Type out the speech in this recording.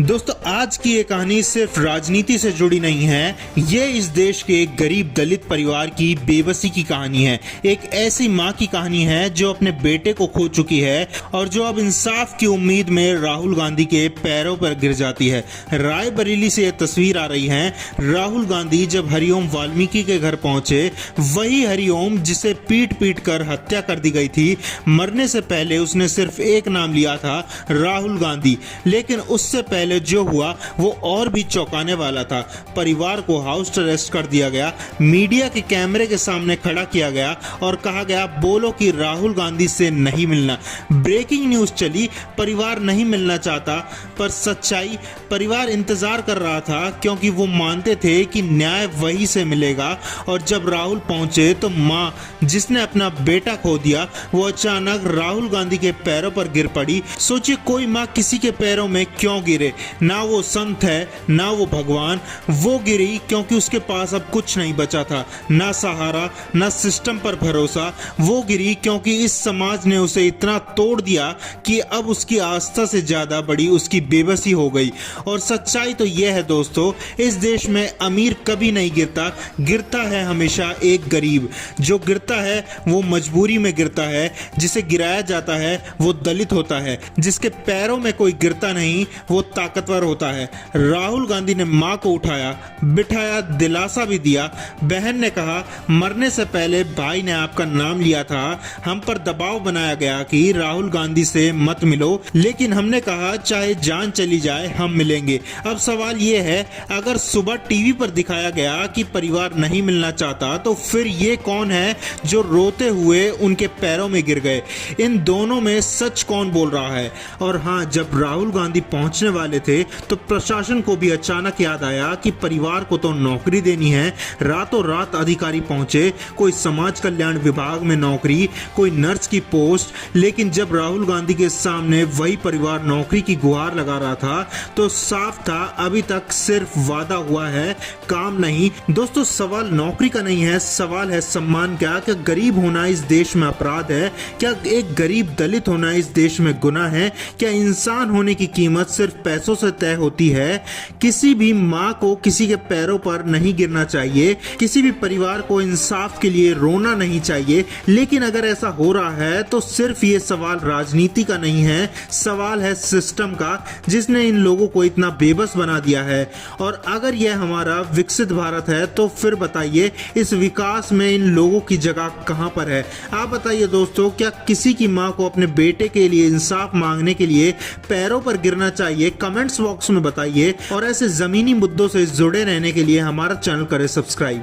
दोस्तों आज की ये कहानी सिर्फ राजनीति से जुड़ी नहीं है। ये इस देश के एक गरीब दलित परिवार की बेबसी की कहानी है। एक ऐसी माँ की कहानी है जो अपने बेटे को खो चुकी है और जो अब इंसाफ की उम्मीद में राहुल गांधी के पैरों पर गिर जाती है। रायबरेली से ये तस्वीर आ रही है। राहुल गांधी जब हरिओम वाल्मीकि के घर पहुंचे, वही हरिओम जिसे पीट पीट कर हत्या कर दी गई थी, मरने से पहले उसने सिर्फ एक नाम लिया था, राहुल गांधी। लेकिन उससे पहले जो हुआ वो और भी चौंकाने वाला था। परिवार को हाउस अरेस्ट कर दिया गया, मीडिया के कैमरे के सामने खड़ा किया गया और कहा गया बोलो कि राहुल गांधी से नहीं मिलना। ब्रेकिंग न्यूज चली, परिवार नहीं मिलना चाहता, पर सच्चाई परिवार इंतजार कर रहा था क्योंकि वो मानते थे कि न्याय वही से मिलेगा। और जब राहुल पहुंचे तो माँ जिसने अपना बेटा खो दिया वो अचानक राहुल गांधी के पैरों पर गिर पड़ी। सोचिए कोई माँ किसी के पैरों में क्यों गिरे? ना वो संत है ना वो भगवान। वो गिरी क्योंकि उसके पास अब कुछ नहीं बचा था, ना सहारा ना सिस्टम पर भरोसा। वो गिरी क्योंकि इस समाज ने उसे इतना तोड़ दिया कि अब उसकी आस्था से ज्यादा बड़ी उसकी बेबसी हो गई। और सच्चाई तो यह है दोस्तों, इस देश में अमीर कभी नहीं गिरता, गिरता है हमेशा एक गरीब। जो गिरता है वो मजबूरी में गिरता है, जिसे गिराया जाता है वो दलित होता है, जिसके पैरों में कोई गिरता नहीं वो ताकतवर होता है। राहुल गांधी ने मां को उठाया, बिठाया, दिलासा भी दिया। बहन ने कहा मरने से पहले भाई ने आपका नाम लिया था, हम पर दबाव बनाया गया कि राहुल गांधी से मत मिलो, लेकिन हमने कहा चाहे जान चली जाए हम मिलेंगे। अब सवाल ये है, अगर सुबह टीवी पर दिखाया गया कि परिवार नहीं मिलना चाहता तो फिर ये कौन है जो रोते हुए उनके पैरों में गिर गए? इन दोनों में सच कौन बोल रहा है? और हाँ, जब राहुल गांधी पहुंचने वाले थे तो प्रशासन को भी अचानक याद आया कि परिवार को तो नौकरी देनी है। रातों रात अधिकारी पहुंचे, कोई समाज कल्याण विभाग में नौकरी, कोई नर्स की पोस्ट। लेकिन जब राहुल गांधी के सामने वही परिवार नौकरी की गुहार लगा रहा था तो साफ था अभी तक सिर्फ वादा हुआ है, काम नहीं। दोस्तों सवाल नौकरी का नहीं है, सवाल है सम्मान का। क्या गरीब होना इस देश में अपराध है? क्या एक गरीब दलित होना इस देश में गुनाह है? क्या इंसान होने की कीमत सिर्फ पैसों से तय होती है? किसी भी माँ को किसी के पैरों पर नहीं गिरना चाहिए, किसी भी परिवार को इंसाफ के लिए रोना नहीं चाहिए। लेकिन अगर ऐसा हो रहा है तो सिर्फ ये सवाल राजनीति का नहीं है, सवाल है सिस्टम का, जिसने इन लोगों को इतना बेबस बना दिया है। और अगर यह हमारा विकसित भारत है तो फिर बताइए इस विकास में इन लोगों की जगह कहां पर है? आप बताइए दोस्तों, क्या किसी की मां को अपने बेटे के लिए इंसाफ मांगने के लिए पैरों पर गिरना चाहिए? कमेंट्स बॉक्स में बताइए। और ऐसे जमीनी मुद्दों से जुड़े रहने के लिए हमारा चैनल करें सब्सक्राइब।